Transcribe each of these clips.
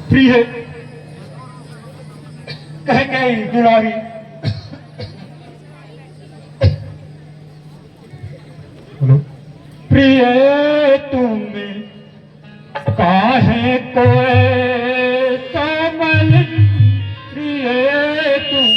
प्रिय कह गई दुलारी, प्रिय तुम काहे कोई कमल, प्रिय तुम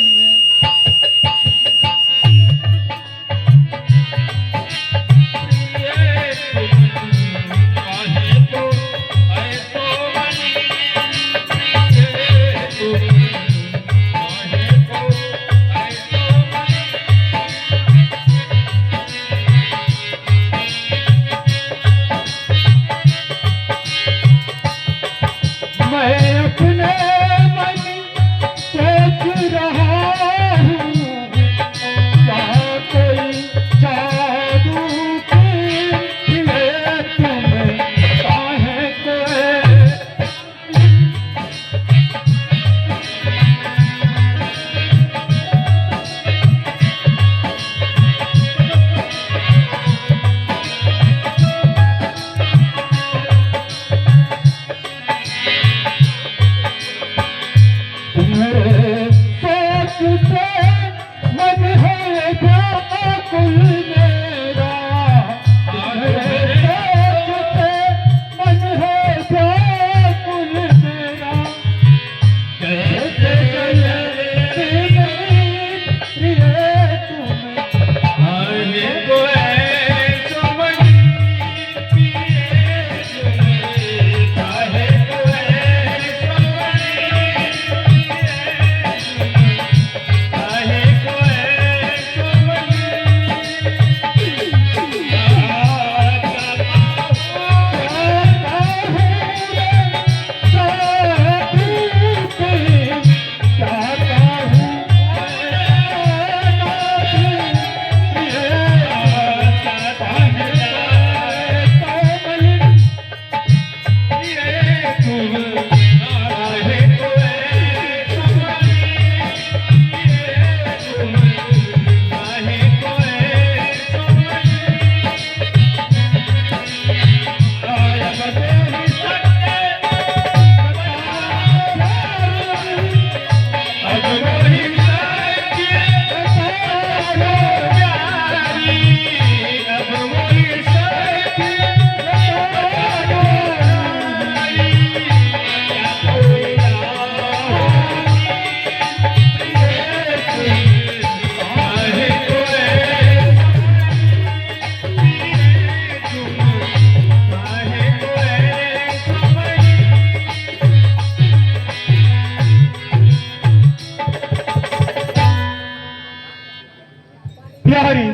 प्यारी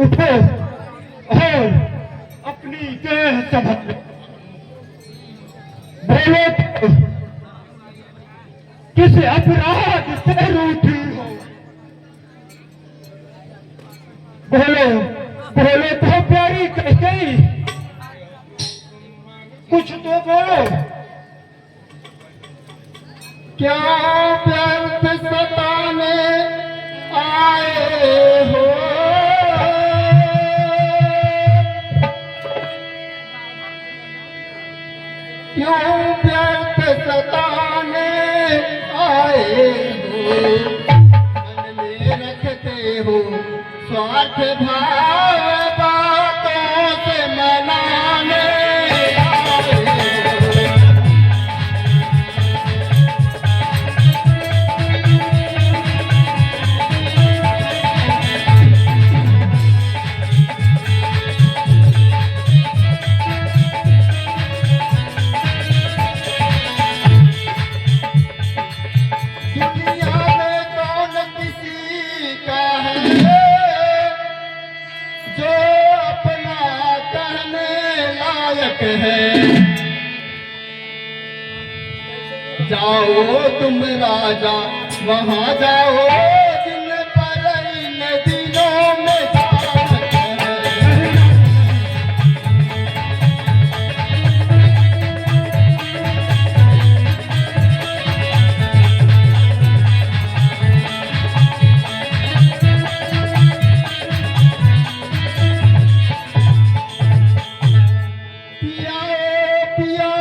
उठो और अपनी देह सबक बोलो, किस अपराध से रूठी हो? बोलो बोलो तो प्यारी कैसे, कुछ तो बोलो। क्या व्यर्थ सताने आए हो? क्यों व्यर्थ सताने आए हो? मन में रखते हो स्वार्थ भाव, बातों से मनाने आए हो। है जाओ तुम राजा वहां जाओ, जिन पर इन दिनों में जात है। पिया ओ पिया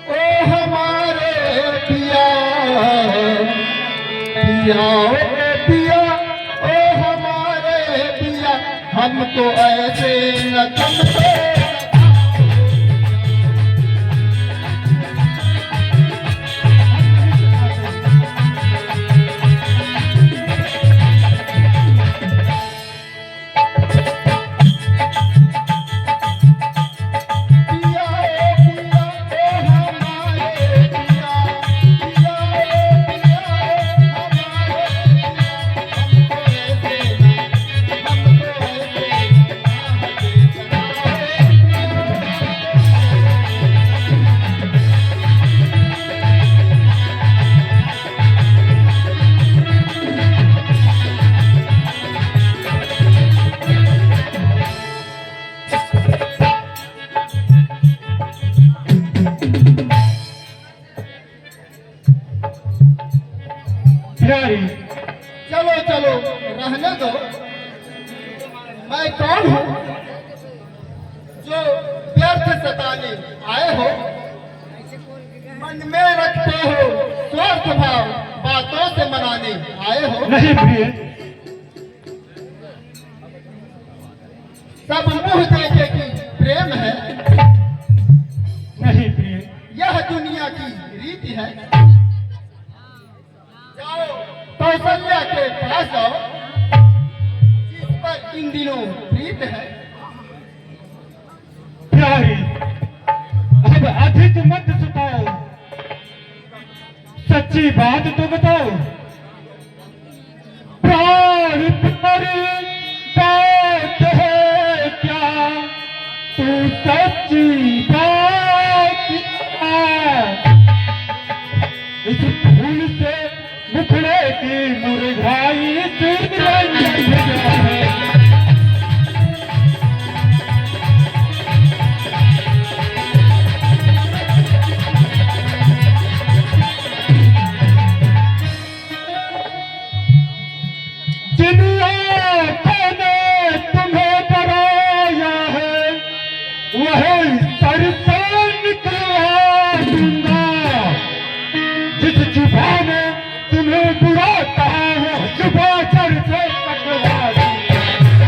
ओ हमारे पिया पिया पिया ओ हमारे पिया हमको ऐसे न तुमको प्यारी चलो चलो रहने दो। मैं कौन हूँ जो व्यर्थ सताने आए हो? मन में रखते हो स्वार्थ भाव, बातों से मनाने आए हो? नहीं प्रिय, सब मुंह देखे कि प्रेम है, नहीं प्रिय, यह दुनिया की रीति है। जाओ कौशल्या के पास जाओ, जिस पर इन दिनों प्रीत है। प्यारी अब अधिक मत सताओ, सच्ची बात तो बताओ। प्राण प्यारी बात है क्या, तू सच्ची बात है। इस फूल से मुखड़े की मुरझाई सिर रंग है। जिन आँखों ने तुम्हें डराया है, वही सर से निकलवा दूंगा। जिस जुबान ने तुम्हें बुरा कहा है, जुबा सर से कटवा दूंगा।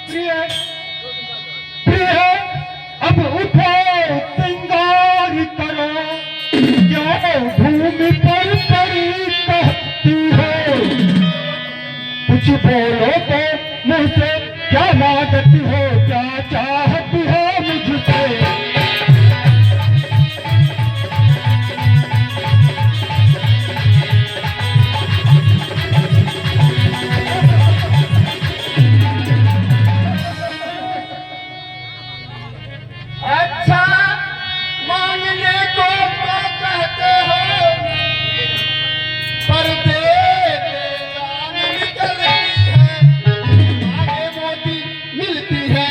प्रिय प्रिय अब उठो, श्रृंगार करो, क्यों भूमि पर पड़ी कहती हो। कुछ बोलो तो मुँह से, क्या मांगती हो, क्या चाहती हो मुझसे। अच्छा मांगने को क्या कहते हो, पर जान निकलती है, आगे मोती मिलती है।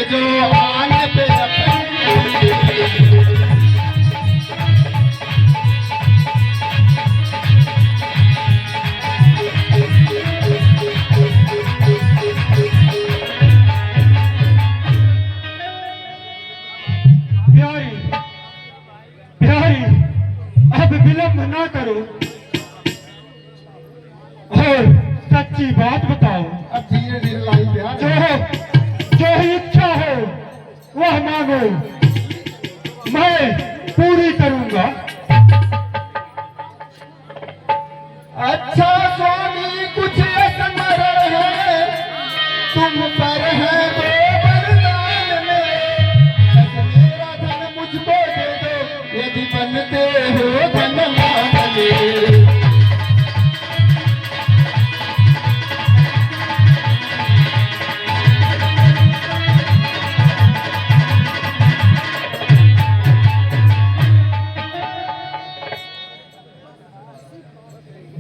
जो आन पे अपनी। प्यारी प्यारी, अब विलंब ना करो और सच्ची बात बताओ। अब धीरे धीरे लाई प्यार। जो इच्छा हो वह मांगो, मैं पूरी करूंगा। अच्छा स्वामी कुछ स्मरण है तुम पर है वो वरदान में, बस मेरा धन मुझको दे दो यदि बनते हो धनवान में।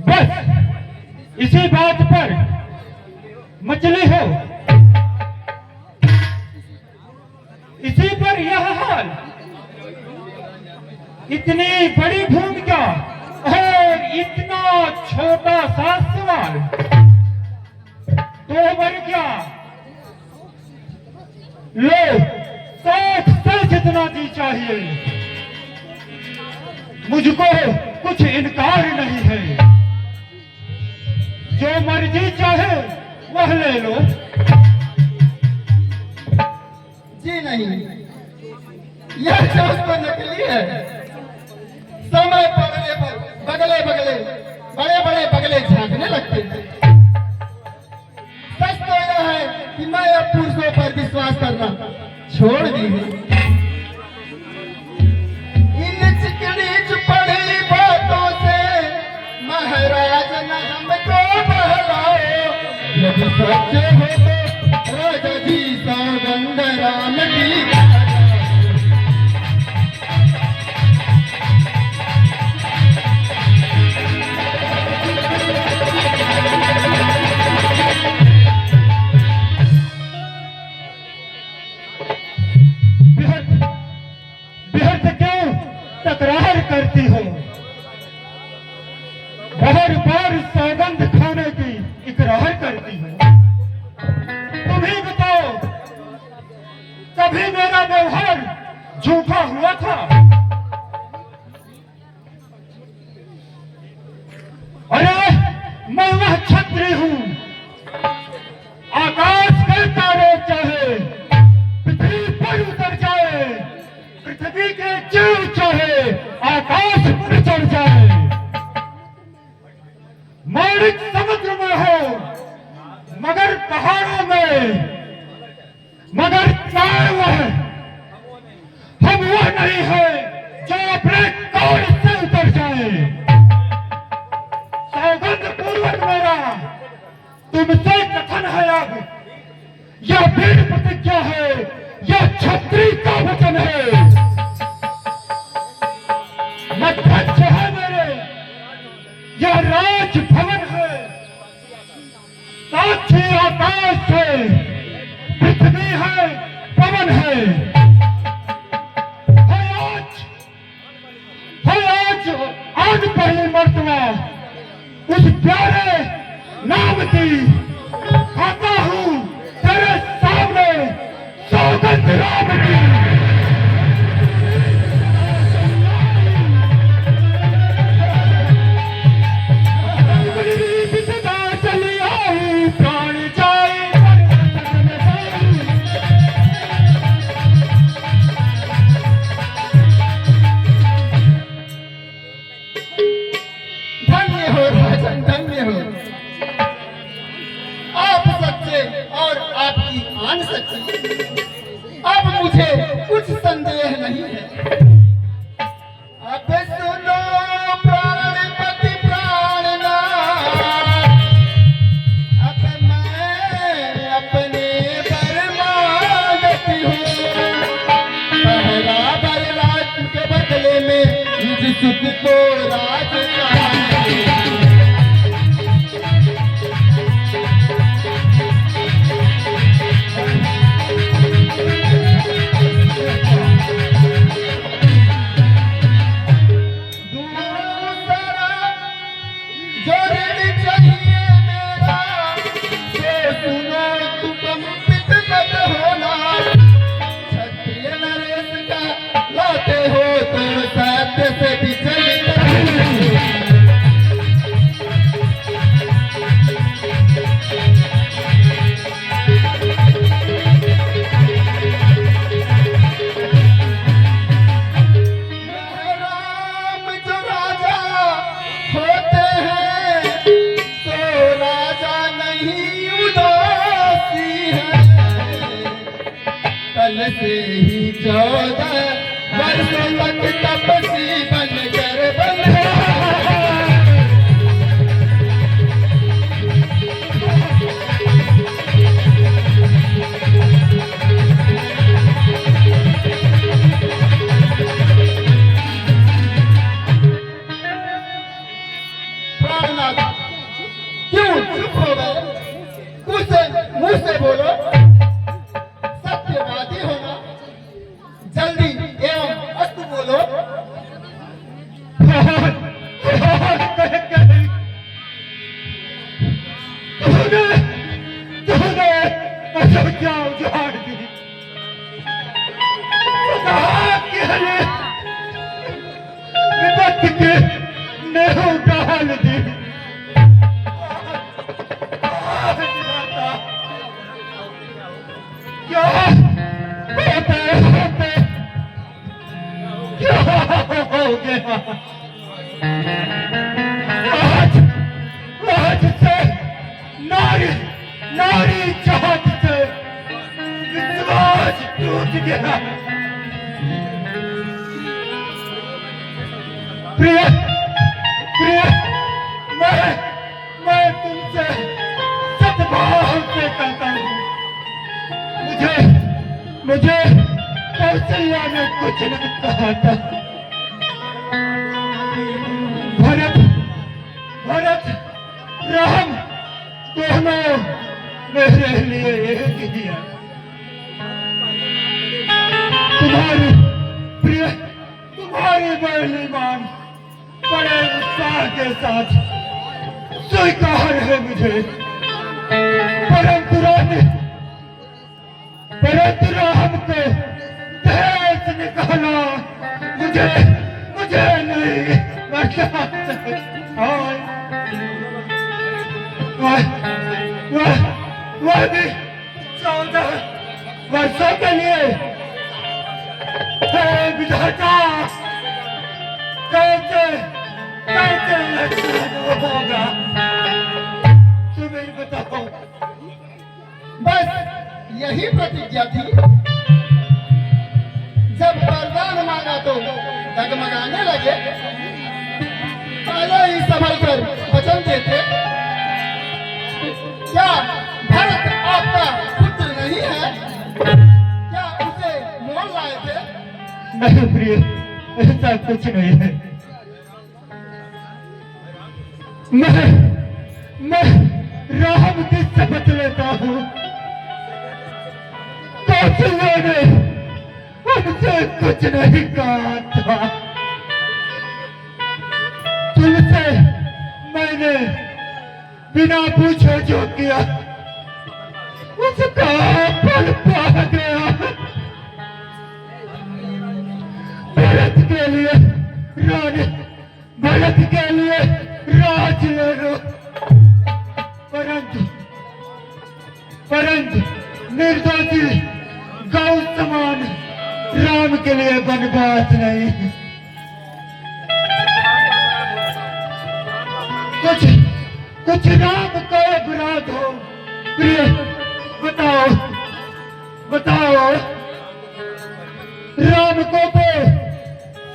बस इसी बात पर मचली हो, इसी पर यह हाल। इतनी बड़ी भूमिका और इतना छोटा सा सवाल, तो बर क्या लो, 60 से जितना जी चाहिए, मुझको कुछ इनकार नहीं है। जो मर्जी चाहे वह ले लो। जी नहीं, यह चोट तो नकली है। समय पड़ने पर बगले बगले बड़े बड़े बगले झांकने लगते हैं। सच तो यह है कि मैं अब पुरुषों पर विश्वास करना छोड़ दी हूँ। इन चिकनी चुपड़ी बातों से महाराज न हमको बहलाओ, यदि सच हो तो राजा जी सौगंध राम की। बेहद क्यों तकरार करती हो? बार बार सौगंध खाने की इकरार करती हो। तुम ही बताओ, कभी मेरा व्यवहार झूठा हुआ था? अरे मैं वह छत्री हूं, आकाश के तारे चाहे पृथ्वी पर उतर जाए, पृथ्वी के जीव चाहे आकाश पर चढ़ जाए, माणिक समुद्र में हो मगर पहाड़ों में, मगर चाहे वह हम वह नहीं है जो अपने कौड़ से उतर जाए। सौगंध पूर्वक मेरा तुमसे कथन है अब, यह वीर प्रतिज्ञा है, यह छत्री का वचन है। मध्यस्थ है मेरे, यह राजभवन है, साक्षी आकाश है, पृथ्वी है, पवन है। आज पहली मर्तबा उस प्यारे नाम की खाता हूं तेरे सामने, सौगंध राम की। धन्य हो राजन, धन्य हो। आप सच्चे और आपकी आन सच्ची। अब मुझे कुछ संदेह नहीं है। अब सुनो प्राणपति प्राणनाथ, अब मैं अपने बर मांगती हूँ। पहला बर राज के बदले में निज सुख को राज चाहिए। बसी है, कल से ही 14 वर्षों तक तपसी बनकर बंधा। प्राणनाथ, क्यों चुप हो गए? कुछ मुंह से बोलो, सत्यवादी होना, जल्दी एवं अस्तु बोलो। तूने अयोध्या उजाड़ दी, विपत्ति के नेहू डाल दी। क्या होते होते क्या हो गया? आज से नारी नारी चाहत से विश्वास टूट गया। प्रिय प्रिय, मैं तुमसे सद्भाव से कहता हूँ, मुझे कौशल्या ने कुछ नहीं कहा था। भरत राम दोनों मेरे लिए एक ही है। तुम्हारी प्रिय, तुम्हारी बहलीमान बड़े उत्साह के साथ स्वीकार है मुझे, परंतु राम को देश निकाला मुझे नहीं वह भी 14 वर्षों के लिए। हे विधाता, कैसे होगा तुम्हें बताओ। बस यही प्रतिज्ञा थी। जब वरदान मांगा तो डगमगाने लगे, पहले ही संभल कर वचन देते। क्या भरत आपका पुत्र नहीं है? क्या उसे मोल लाए थे? नहीं प्रिय, ऐसा कुछ नहीं है। मैं राम की शपथ लेता हूँ, कौशल्या ने हमसे कुछ नहीं कहा था। तुमसे मैंने बिना पूछे जो किया उसका फल पा गया। भरत के लिए रानी, भरत के लिए राज ले लो, परंतु निर्दोषी गौ समान राम के लिए वनवास नहीं। कुछ राम का अपराध हो। प्रिय, बताओ राम को तो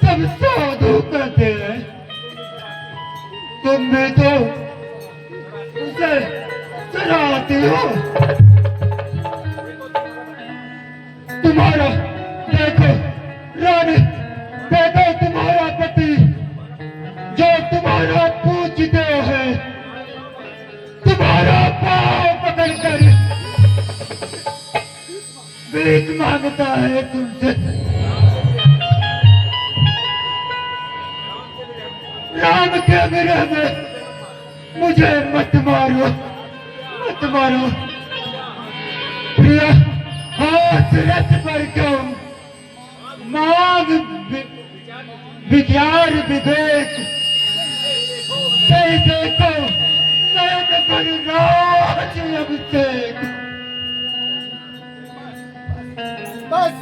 सब साधु कहते हैं, तुम भी तो उसे चलाती हो। तुम्हारा देखो रानी, देखो तुम्हारा पति जो तुम्हारा पूजते है, तुम्हारा पाँव पकड़कर भीख मांगता है तुमसे। राम के विरह में मुझे मत मारो। प्रिय, हाथ रथ पर क्यों मांग विचार विवेक से देखो, नयन पर राज अभिषेक। बस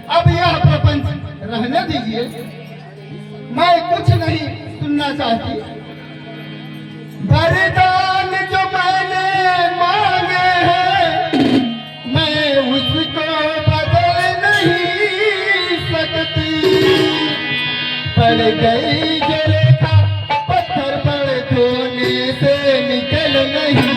अब यह प्रपंच रहने दीजिए। मैं कुछ नहीं सुनना चाहती। बरदा गई जो रेखा पत्थर पर धोने से निकल नहीं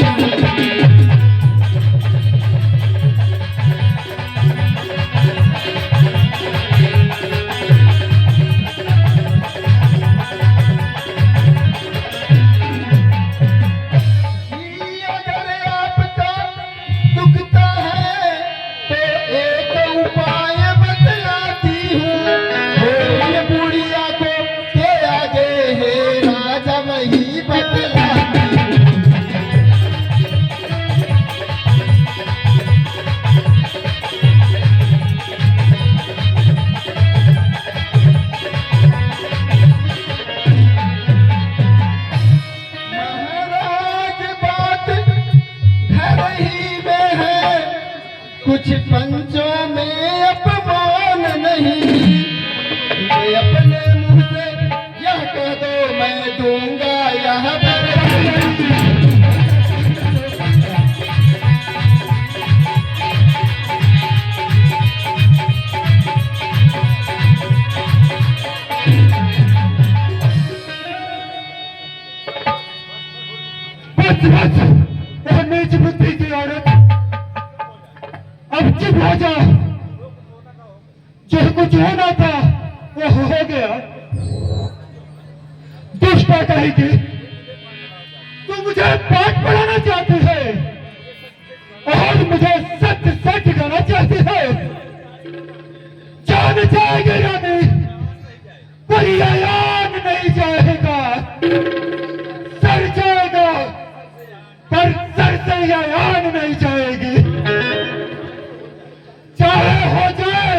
अगर आपका दुखता है तो एक उपाय बतलाती हूँ ये बुढ़िया को के आगे है राजा वही बतलाती महाराज बात घर ही में है कुछ पंचों में अपमान नहीं वे अपने मुंह से यह कह दो मैं दूंगा यह बस बस वो नीच बुद्धि की औरत अब चुप हो जा जो कुछ होना था वो हो गया दुष्टा कहेगी तू मुझे पाठ पढ़ाना चाहती है और मुझे सत्य सच दिखाना चाहती है जान जाएगी या नहीं कोई आयान नहीं जाएगा सर जाएगा पर सर से आयान नहीं जाएगी चाहे हो जाए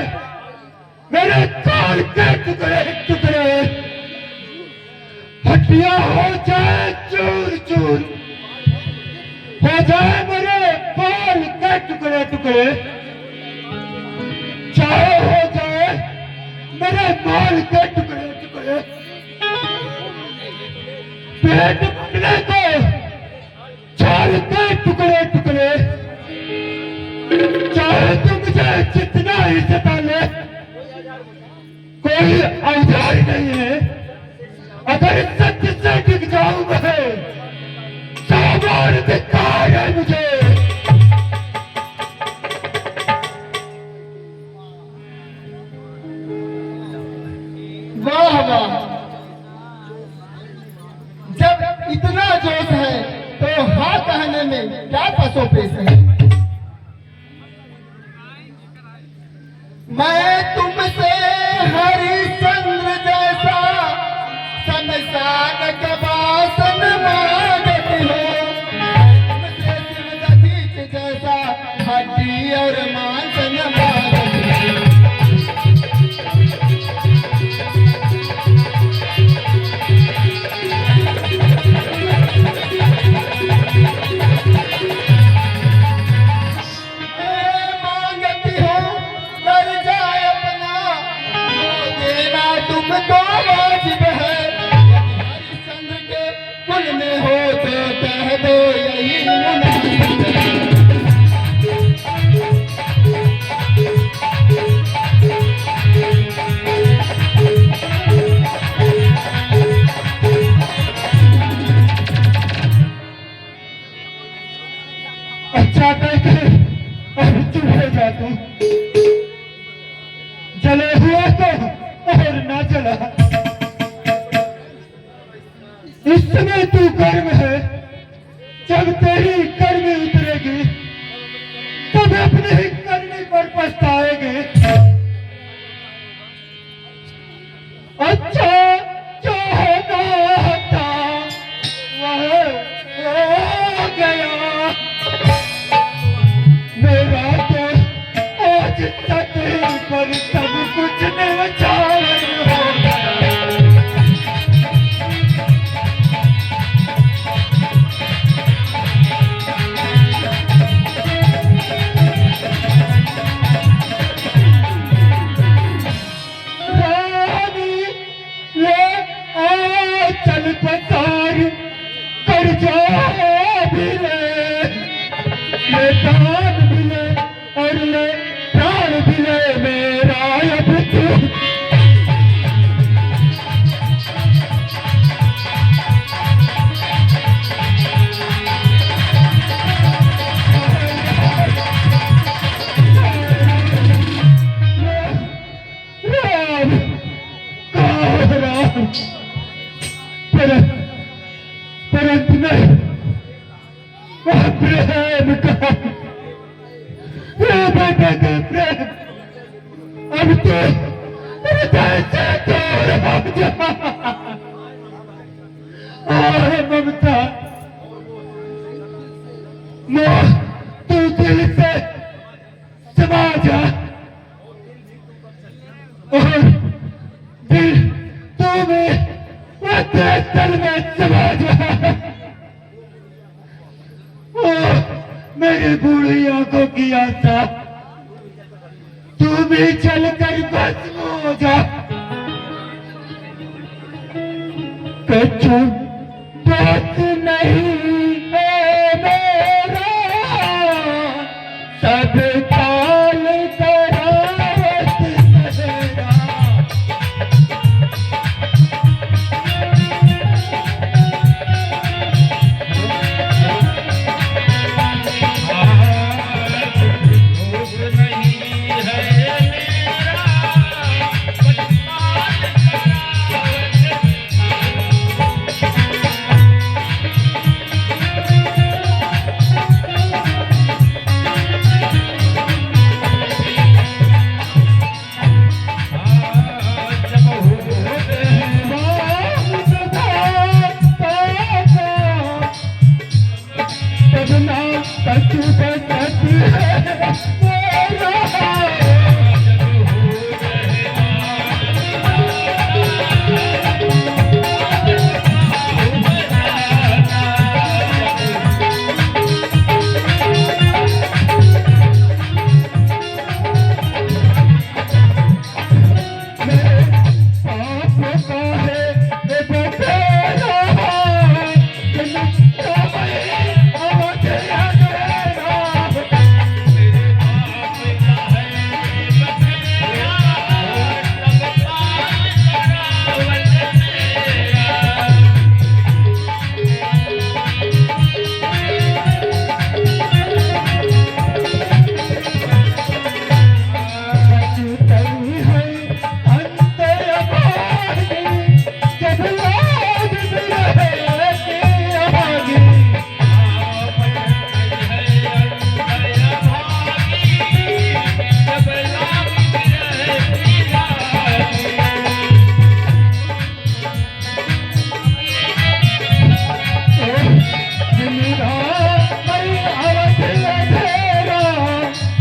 मेरे कान के टुकड़े टुकड़े हड्डियां हो जाए चूर चूर हो जाए मेरे बाल के टुकड़े टुकड़े चाहे हो जाए मेरे बाल के टुकड़े टुकड़े पेट फटने को छाल के टुकड़े टुकड़े चाहे तुम मुझे जितना ही सता ले कोई औजार नहीं है अगर सत्य से टिक जाऊं मैं सामान धिक्कार है मुझे वाह वाह जब इतना जोश है तो हाँ कहने में क्या पसो पेश है मैं तुमसे हरिश्चंद्र जैसा शमशान का वासन मांगती हूँ तुमसे शिव दधीच जैसा हड्डी और मांस न मांगती हूँ मांगती हूँ कर जाए अपना वो देना तुमको वाजिब है यदि हरिश्चंद्र के कुल में हो तो कह दो यही मुनासिब है अच्छा कहते अब चुप हो जा तू जले हुए तो और ना जला इस समय तू गर्म है जब तेरी गर्मी उतरेगी तब अपने ही करने पर पछताएगी अच्छा जो होना था वह हो गया मेरा तो आज तक पर सब कुछ निछावर हो गया में वह प्रेम का प्रेम अब तो हृदय से दूर हो जा। और ममता मोह तू दिल से समा जा और दिल तू भी तल में समा जा। मेरी बूढ़ी आंखों की आशा तू भी चलकर भस्म हो जा। कछु बात नहीं है मेरा सब काल करावत तेरा।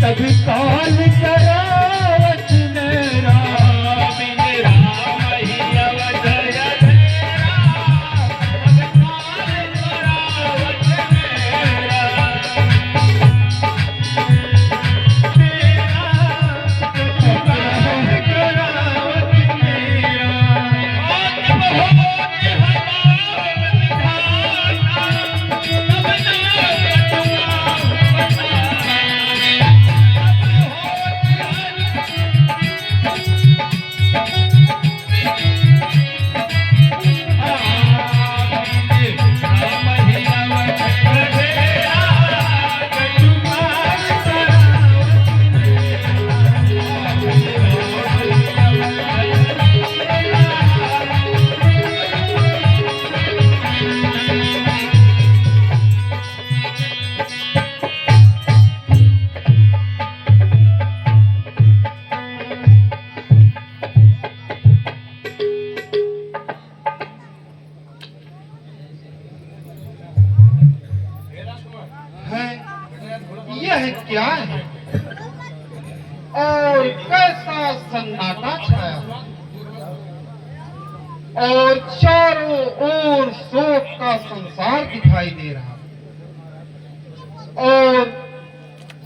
तभी काल करावत मेरा मेरा मैया वजया तेरा तभी काल करावत यह क्या है और कैसा सन्नाटा छाया और चारों ओर शोक का संसार दिखाई दे रहा और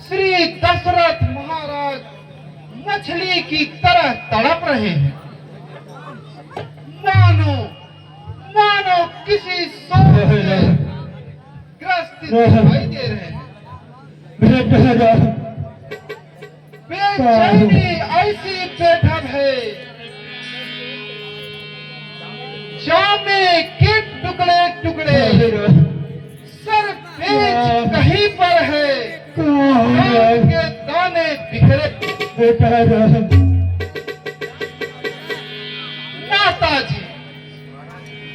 श्री दशरथ महाराज मछली की तरह तड़प रहे हैं मानो मानो किसी शोक से ग्रस्त दिखाई दे रहे हैं। बेचैनी ऐसी बेढब है जामे के टुकड़े टुकड़े सर पेच कहीं पर है के दाने बिखरे